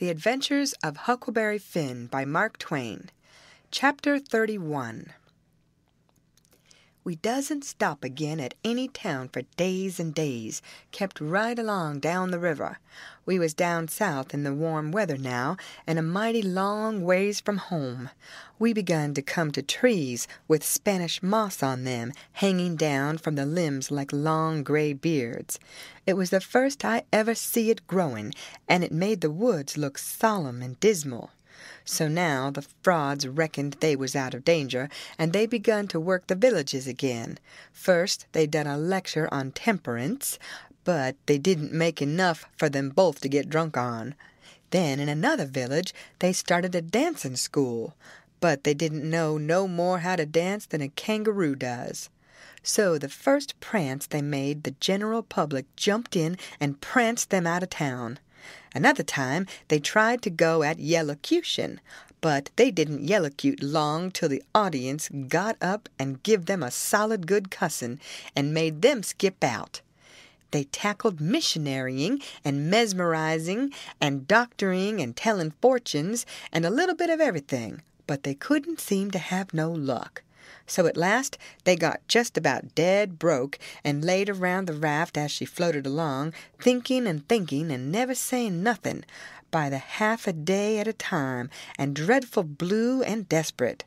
The Adventures of Huckleberry Finn by Mark Twain. Chapter 31. We doesn't stop again at any town for days and days, kept right along down the river. We was down south in the warm weather now, and a mighty long ways from home. We begun to come to trees with Spanish moss on them, hanging down from the limbs like long gray beards. It was the first I ever see it growing, and it made the woods look solemn and dismal. So now the frauds reckoned they was out of danger, and they begun to work the villages again. First they done a lecture on temperance, but they didn't make enough for them both to get drunk on. Then in another village they started a dancing school, but they didn't know no more how to dance than a kangaroo does. So the first prance they made, the general public jumped in and pranced them out of town. Another time they tried to go at yellocution, but they didn't yellocute long till the audience got up and give them a solid good cussin' and made them skip out. They tackled missionarying and mesmerizing and doctoring and telling fortunes and a little bit of everything, but they couldn't seem to have no luck. So at last they got just about dead broke and laid around the raft as she floated along, thinking and never saying nothing, by the half a day at a time, and dreadful blue and desperate.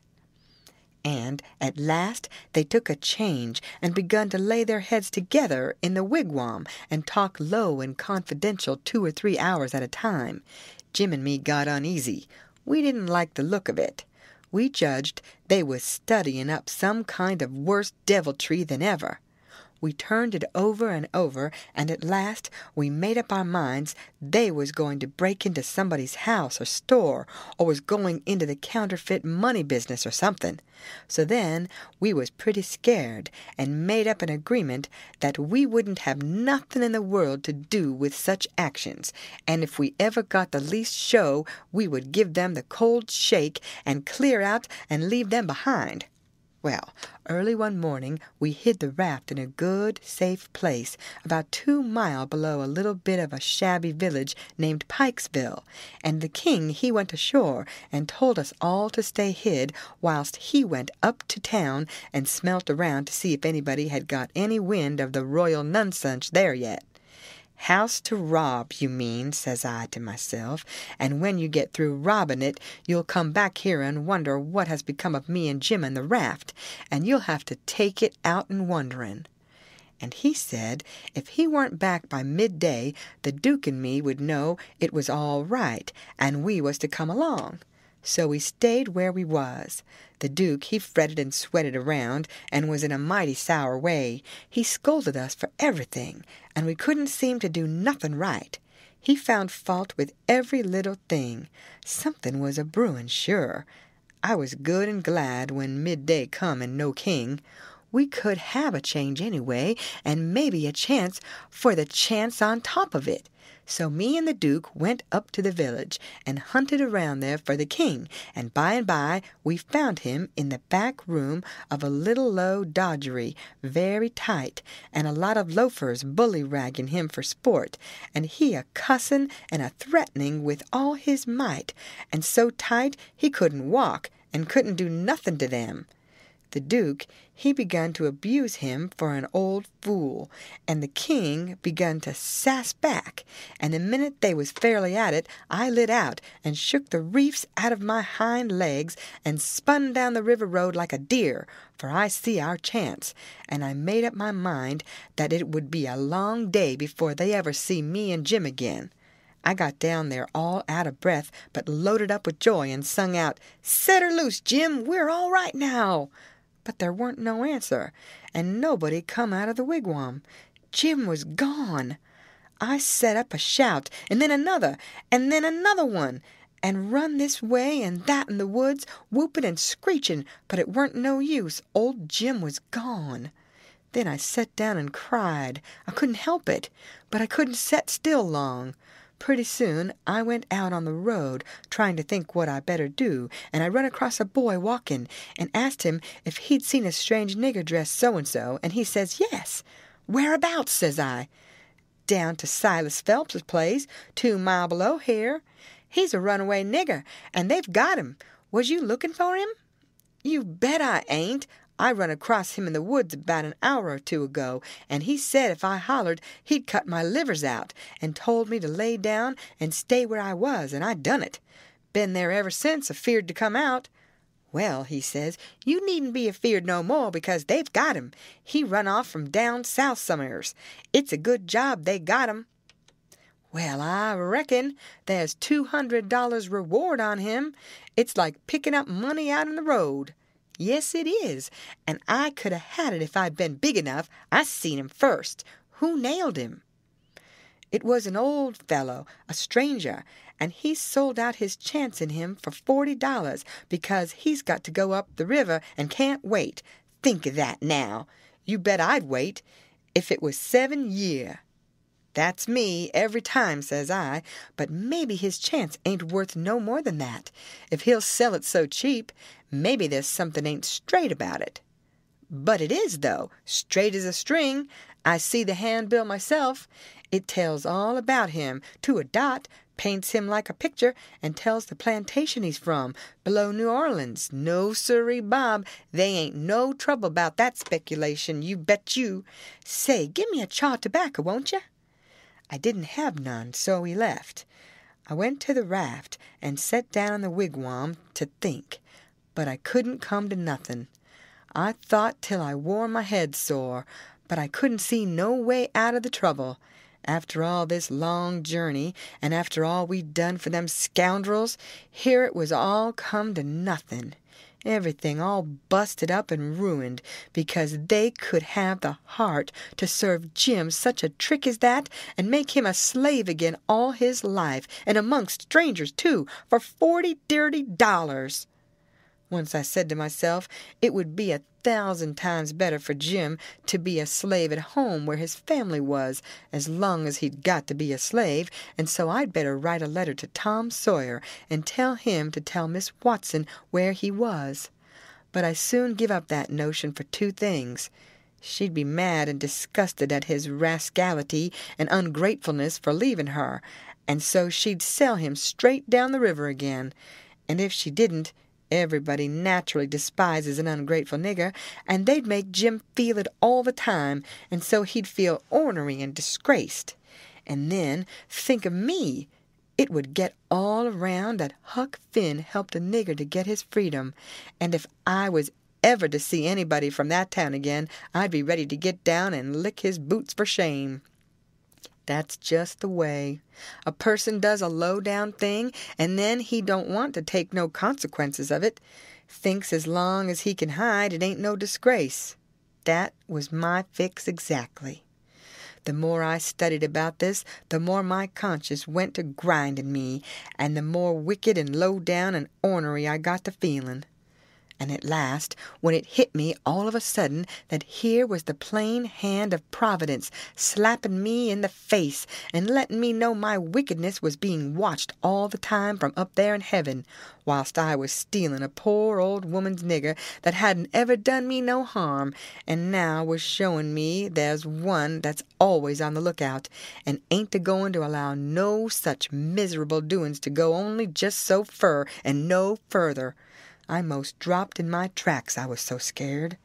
And at last they took a change and begun to lay their heads together in the wigwam and talk low and confidential 2 or 3 hours at a time. Jim and me got uneasy. We didn't like the look of it. We judged they was studying up some kind of worse deviltry than ever. We turned it over and over, and at last we made up our minds they was going to break into somebody's house or store, or was going into the counterfeit money business or something. So then we was pretty scared, and made up an agreement that we wouldn't have nothing in the world to do with such actions, and if we ever got the least show, we would give them the cold shake and clear out and leave them behind. Well, early one morning we hid the raft in a good, safe place, about 2 miles below a little bit of a shabby village named Pikesville, and the king he went ashore and told us all to stay hid whilst he went up to town and smelt around to see if anybody had got any wind of the royal nonsense there yet. "House to rob, you mean," says I to myself, "and when you get through robbing it, you'll come back here and wonder what has become of me and Jim and the raft, and you'll have to take it out and wondering." And he said if he weren't back by midday, the Duke and me would know it was all right, and we was to come along. So we stayed where we was. The Duke, he fretted and sweated around, and was in a mighty sour way. He scolded us for everything, and we couldn't seem to do nothing right. He found fault with every little thing. Something was a brewin', sure. I was good and glad when midday come and no king. We could have a change anyway, and maybe a chance for the chance on top of it. So me and the Duke went up to the village and hunted around there for the king, and by we found him in the back room of a little low dodgery, very tight, and a lot of loafers bully-ragging him for sport, and he a cussing and a threatening with all his might, and so tight he couldn't walk and couldn't do nothing to them. The Duke, he begun to abuse him for an old fool, and the king begun to sass back, and the minute they was fairly at it, I lit out and shook the reefs out of my hind legs and spun down the river road like a deer, for I see our chance, and I made up my mind that it would be a long day before they ever see me and Jim again. I got down there all out of breath, but loaded up with joy and sung out, "Set her loose, Jim, we're all right now." But there weren't no answer, and nobody come out of the wigwam. Jim was gone. I set up a shout, and then another one, and run this way and that in the woods, whooping and screeching, but it weren't no use. Old Jim was gone. Then I set down and cried. I couldn't help it, but I couldn't set still long. Pretty soon I went out on the road, trying to think what I better do, and I run across a boy walking, and asked him if he'd seen a strange nigger dressed so-and-so, and he says, "Yes." "Whereabouts?" says I. "Down to Silas Phelps's place, 2 miles below here." He's a runaway nigger, and they've got him. Was you looking for him?" "You bet I ain't. I run across him in the woods about an hour or two ago, and he said if I hollered he'd cut my livers out, and told me to lay down and stay where I was, and I done it. Been there ever since, afeard to come out. Well, he says, you needn't be afeard no more, because they've got him. He run off from down south somewheres. It's a good job they got him." "Well, I reckon there's $200 reward on him. It's like picking up money out on the road." "Yes, it is, and I could have had it if I'd been big enough. I seen him first. Who nailed him?" "It was an old fellow, a stranger, and he sold out his chance in him for $40 because he's got to go up the river and can't wait. Think of that now. You bet I'd wait if it was 7 year. "That's me every time," says I, "but maybe his chance ain't worth no more than that. If he'll sell it so cheap, maybe there's something ain't straight about it." "But it is, though, straight as a string. I see the handbill myself. It tells all about him, to a dot, paints him like a picture, and tells the plantation he's from, below New Orleans. No sirree, Bob, they ain't no trouble about that speculation, you bet you. Say, give me a chaw tobacco, won't you?" I didn't have none, so we left. I went to the raft and set down in the wigwam to think, but I couldn't come to nothing. I thought till I wore my head sore, but I couldn't see no way out of the trouble. After all this long journey, and after all we'd done for them scoundrels, here it was all come to nothing. Everything all busted up and ruined, because they could have the heart to serve Jim such a trick as that, and make him a slave again all his life, and amongst strangers, too, for $40 dirty dollars. Once I said to myself it would be 1,000 times better for Jim to be a slave at home where his family was, as long as he'd got to be a slave, and so I'd better write a letter to Tom Sawyer and tell him to tell Miss Watson where he was. But I soon give up that notion for 2 things. She'd be mad and disgusted at his rascality and ungratefulness for leaving her, and so she'd sell him straight down the river again. And if she didn't, everybody naturally despises an ungrateful nigger, and they'd make Jim feel it all the time, and so he'd feel ornery and disgraced. And then, think of me! It would get all around that Huck Finn helped a nigger to get his freedom, and if I was ever to see anybody from that town again, I'd be ready to get down and lick his boots for shame. That's just the way. A person does a low-down thing, and then he don't want to take no consequences of it. Thinks as long as he can hide, it ain't no disgrace. That was my fix exactly. The more I studied about this, the more my conscience went to grinding me, and the more wicked and low-down and ornery I got to feeling. And at last, when it hit me all of a sudden that here was the plain hand of Providence slapping me in the face and letting me know my wickedness was being watched all the time from up there in heaven, whilst I was stealing a poor old woman's nigger that hadn't ever done me no harm, and now was showing me there's one that's always on the lookout, and ain't a-going to allow no such miserable doings to go only just so fur and no further. I most dropped in my tracks, I was so scared.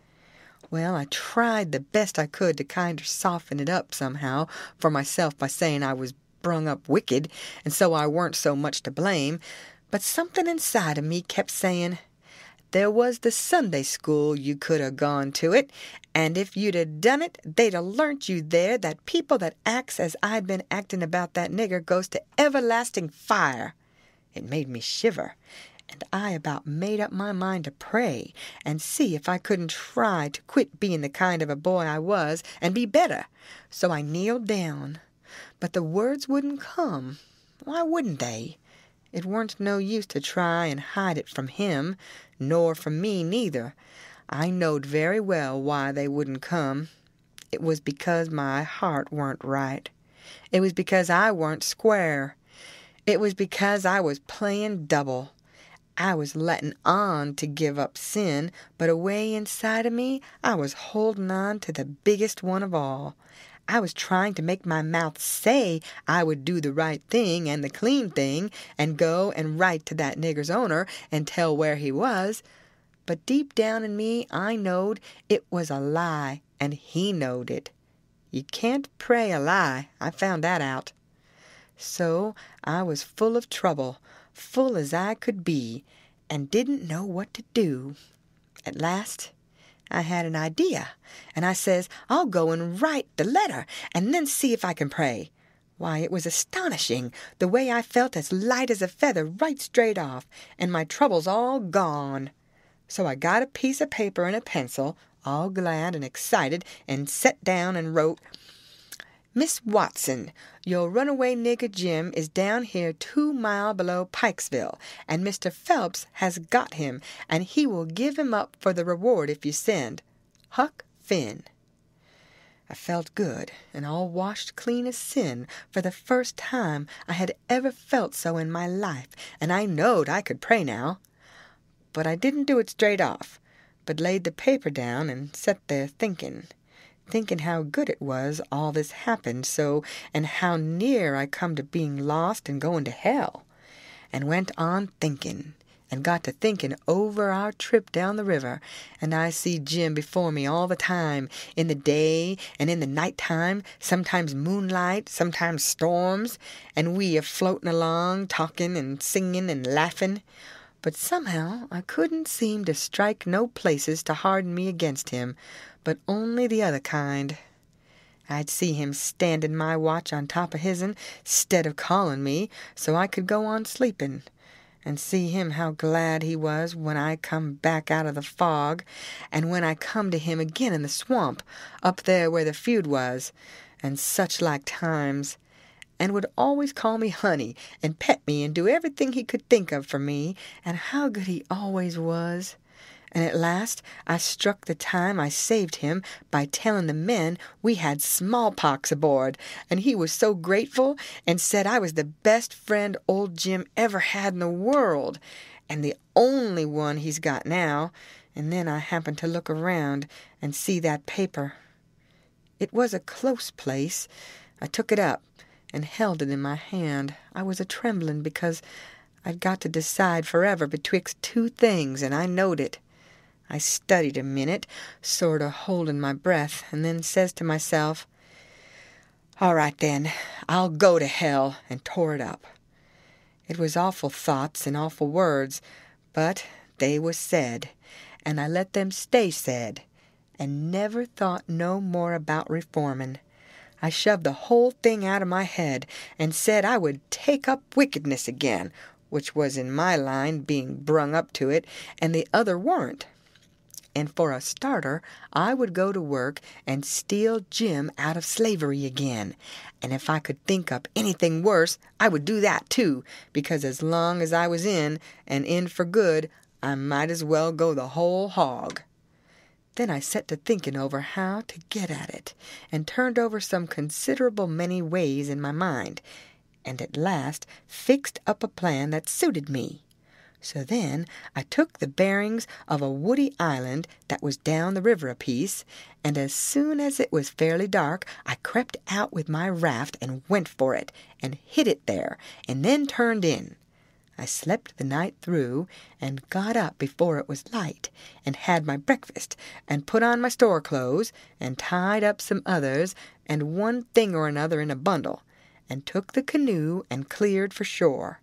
Well, I tried the best I could to kinder soften it up somehow for myself by saying I was brung up wicked, and so I weren't so much to blame, but something inside of me kept saying, there was the Sunday school you could 'a' gone to it, and if you'd 'a' done it, they'd 'a' learnt you there that people that acts as I'd been acting about that nigger goes to everlasting fire. It made me shiver, and I about made up my mind to pray and see if I couldn't try to quit being the kind of a boy I was and be better. So I kneeled down. But the words wouldn't come. Why wouldn't they? It weren't no use to try and hide it from him, nor from me neither. I knowed very well why they wouldn't come. It was because my heart weren't right. It was because I weren't square. It was because I was playing double. I was letting on to give up sin, but away inside of me I was holding on to the biggest one of all. I was trying to make my mouth say I would do the right thing and the clean thing and go and write to that nigger's owner and tell where he was. But deep down in me I knowed it was a lie, and he knowed it. You can't pray a lie. I found that out. So I was full of trouble, full as I could be, and didn't know what to do. At last I had an idea, and I says, I'll go and write the letter, and then see if I can pray. Why, it was astonishing, the way I felt as light as a feather right straight off, and my troubles all gone. So I got a piece of paper and a pencil, all glad and excited, and set down and wrote, Miss Watson, your runaway nigger Jim is down here 2 miles below Pikesville, and Mr. Phelps has got him, and he will give him up for the reward if you send. Huck Finn. I felt good, and all washed clean as sin, for the first time I had ever felt so in my life, and I knowed I could pray now. But I didn't do it straight off, but laid the paper down and set there thinking how good it was all this happened so, and how near I come to being lost and going to hell. And went on thinking, and got to thinking over our trip down the river, and I see Jim before me all the time, in the day and in the night time, sometimes moonlight, sometimes storms, and we a-floating along, talking and singing and laughing. But somehow I couldn't seem to strike no places to harden me against him, but only the other kind. I'd see him standing my watch on top of his'n, 'stead of calling me, so I could go on sleeping, and see him how glad he was when I come back out of the fog, and when I come to him again in the swamp, up there where the feud was, and such like times, and would always call me honey, and pet me, and do everything he could think of for me, and how good he always was. And at last I struck the time I saved him by telling the men we had smallpox aboard, and he was so grateful and said I was the best friend old Jim ever had in the world, and the only one he's got now. And then I happened to look around and see that paper. It was a close place. I took it up and held it in my hand. I was a-trembling because I'd got to decide forever betwixt 2 things, and I knowed it. I studied a minute, sort of holding my breath, and then says to myself, all right then, I'll go to hell, and tore it up. It was awful thoughts and awful words, but they was said, and I let them stay said, and never thought no more about reforming. I shoved the whole thing out of my head, and said I would take up wickedness again, which was in my line, being brung up to it, and the other warn't. And for a starter, I would go to work and steal Jim out of slavery again. And if I could think up anything worse, I would do that too, because as long as I was in, and in for good, I might as well go the whole hog. Then I set to thinking over how to get at it, and turned over some considerable many ways in my mind, and at last fixed up a plan that suited me. So then I took the bearings of a woody island that was down the river a piece, and as soon as it was fairly dark, I crept out with my raft and went for it, and hid it there, and then turned in. I slept the night through, and got up before it was light, and had my breakfast, and put on my store clothes, and tied up some others, and one thing or another in a bundle, and took the canoe and cleared for shore.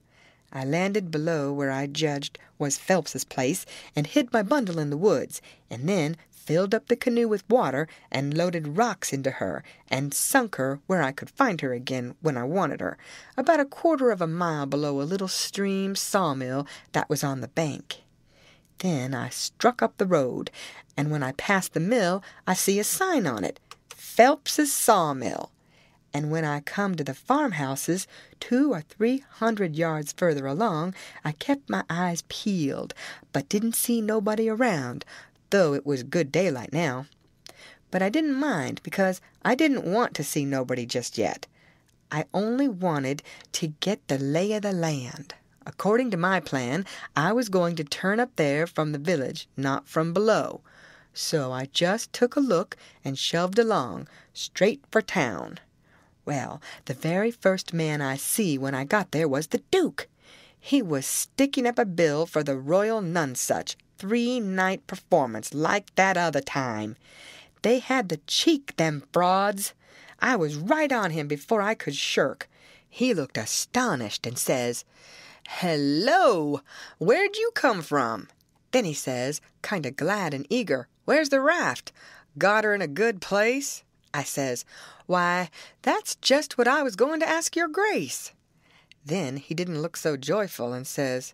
I landed below where I judged was Phelps's place, and hid my bundle in the woods, and then filled up the canoe with water, and loaded rocks into her, and sunk her where I could find her again when I wanted her, about 1/4 of a mile below a little stream sawmill that was on the bank. Then I struck up the road, and when I passed the mill, I see a sign on it, Phelps's Sawmill. And when I come to the farmhouses, 200 or 300 yards further along, I kept my eyes peeled, but didn't see nobody around, though it was good daylight now. But I didn't mind, because I didn't want to see nobody just yet. I only wanted to get the lay of the land. According to my plan, I was going to turn up there from the village, not from below. So I just took a look and shoved along, straight for town. Well, the very first man I see when I got there was the Duke. He was sticking up a bill for the Royal Nonesuch 3-night performance like that other time. They had the cheek, them frauds. I was right on him before I could shirk. He looked astonished and says, "Hello, where'd you come from?" Then he says, kind of glad and eager, "Where's the raft? Got her in a good place?" I says, "Why, that's just what I was going to ask your grace." Then he didn't look so joyful and says,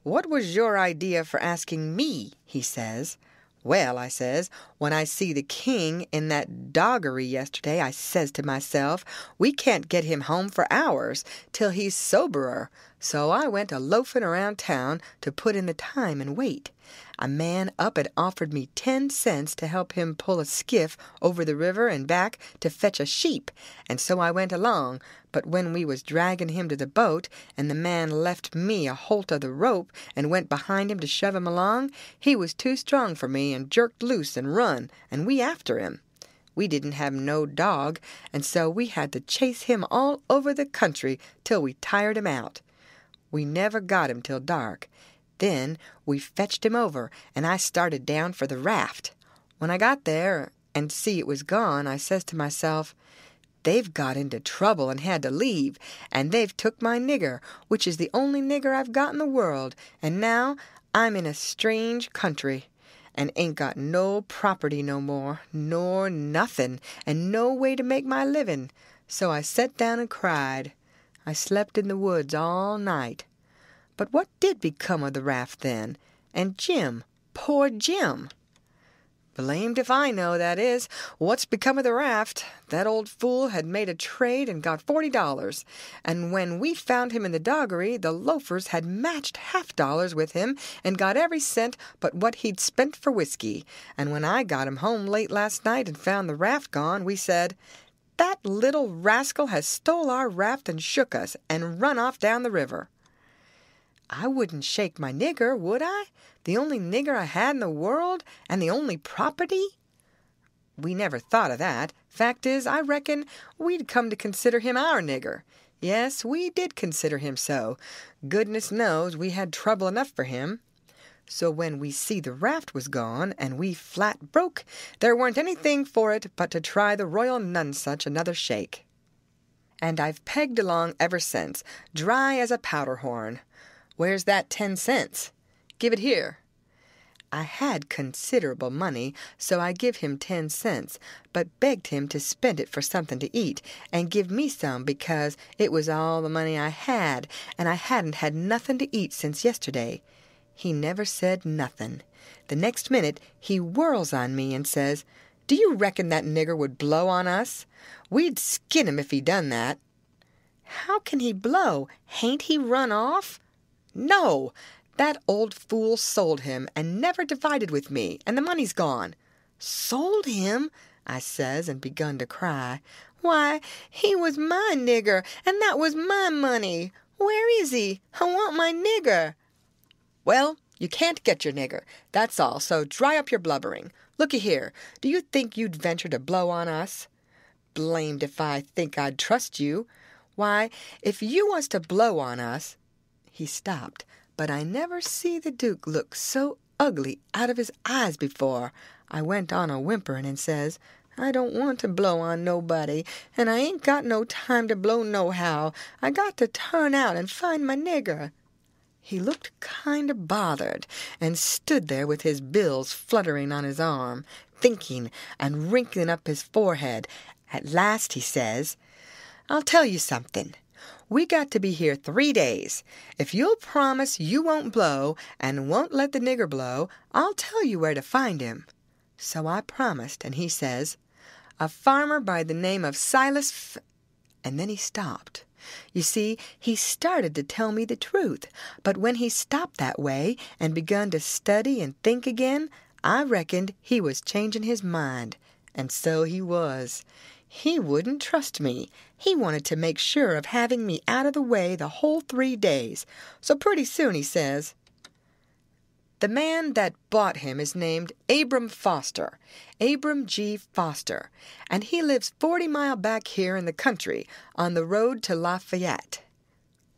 "What was your idea for asking me?" he says. "Well," I says, "when I see the king in that doggery yesterday, I says to myself, we can't get him home for hours till he's soberer. So I went a-loafing around town to put in the time and wait. A man up had offered me 10 cents to help him pull a skiff over the river and back to fetch a sheep, and so I went along. But when we was dragging him to the boat, and the man left me a holt of the rope and went behind him to shove him along, he was too strong for me and jerked loose and run, and we after him. We didn't have no dog, and so we had to chase him all over the country till we tired him out. We never got him till dark. Then we fetched him over, and I started down for the raft. When I got there and see it was gone, I says to myself, they've got into trouble and had to leave, and they've took my nigger, which is the only nigger I've got in the world, and now I'm in a strange country, and ain't got no property no more, nor nothing, and no way to make my living. So I set down and cried. I slept in the woods all night. But what did become of the raft then? And Jim, poor Jim? Blamed if I know, that is. What's become of the raft? That old fool had made a trade and got $40, and when we found him in the doggery, the loafers had matched $half with him and got every cent but what he'd spent for whiskey. And when I got him home late last night and found the raft gone, we said, "That little rascal has stole our raft and shook us and run off down the river." I wouldn't shake my nigger, would I? The only nigger I had in the world, and the only property? We never thought of that. Fact is, I reckon we'd come to consider him our nigger. Yes, we did consider him so. Goodness knows we had trouble enough for him. So when we see the raft was gone, and we flat broke, there weren't anything for it but to try the Royal Nonesuch another shake. And I've pegged along ever since, dry as a powder horn. Where's that 10 cents? Give it here. I had considerable money, so I give him 10 cents, but begged him to spend it for something to eat, and give me some because it was all the money I had, and I hadn't had nothing to eat since yesterday. He never said nothing. The next minute he whirls on me and says, "Do you reckon that nigger would blow on us? We'd skin him if he done that." "How can he blow? Hain't he run off?" "No, that old fool sold him and never divided with me, and the money's gone." "Sold him?" I says, and begun to cry. "Why, he was my nigger, and that was my money. Where is he? I want my nigger." "Well, you can't get your nigger, that's all, so dry up your blubbering. Looky here, do you think you'd venture to blow on us?" "Blamed if I think I'd trust you. Why, if you was to blow on us—" He stopped, but I never see the Duke look so ugly out of his eyes before. I went on a-whimperin' and says, "I don't want to blow on nobody, and I ain't got no time to blow nohow. I got to turn out and find my nigger." He looked kind of bothered, and stood there with his bills fluttering on his arm, thinking and wrinkling up his forehead. At last he says, "I'll tell you something. We got to be here 3 days. If you'll promise you won't blow, and won't let the nigger blow, I'll tell you where to find him." So I promised, and he says, "A farmer by the name of Silas and then he stopped. You see, he started to tell me the truth, but when he stopped that way and begun to study and think again, I reckoned he was changing his mind, and so he was. He wouldn't trust me. He wanted to make sure of having me out of the way the whole 3 days. So pretty soon he says, The man that bought him is named Abram Foster, Abram G. Foster, and he lives 40 miles back here in the country on the road to Lafayette.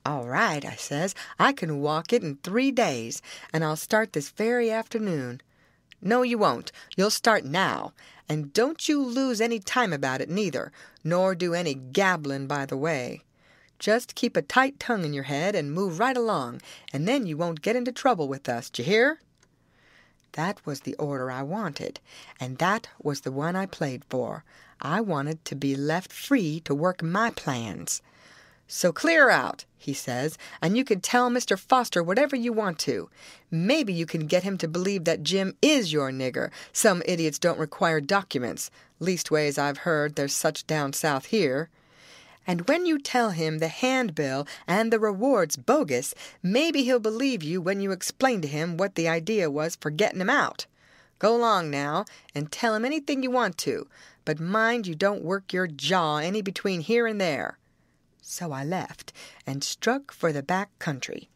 All right, I says, I can walk it in 3 days, and I'll start this very afternoon. No, you won't. You'll start now, and don't you lose any time about it neither, nor do any gabbling by the way. Just keep a tight tongue in your head and move right along, and then you won't get into trouble with us, d'you hear? That was the order I wanted, and that was the one I played for. I wanted to be left free to work my plans. So clear out, he says, and you can tell Mr. Foster whatever you want to. Maybe you can get him to believe that Jim is your nigger. Some idiots don't require documents. Leastways, I've heard there's such down south here. And when you tell him the handbill and the reward's bogus, maybe he'll believe you when you explain to him what the idea was for getting him out. Go along now, and tell him anything you want to, but mind you don't work your jaw any between here and there. So I left, and struck for the back country.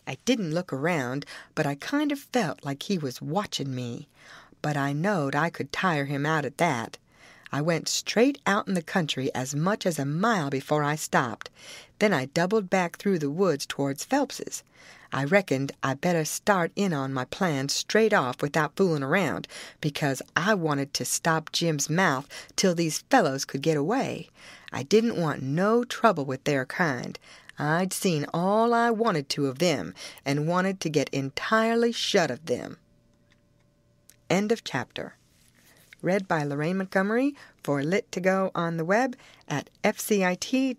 I didn't look around, but I kind of felt like he was watching me. But I knowed I could tire him out at that. I went straight out in the country as much as a mile before I stopped. Then I doubled back through the woods towards Phelps's. I reckoned I'd better start in on my plan straight off without fooling around, because I wanted to stop Jim's mouth till these fellows could get away. I didn't want no trouble with their kind. I'd seen all I wanted to of them, and wanted to get entirely shut of them. End of chapter. Read by Lorraine Montgomery for Lit to Go on the web at fcit.usf.edu.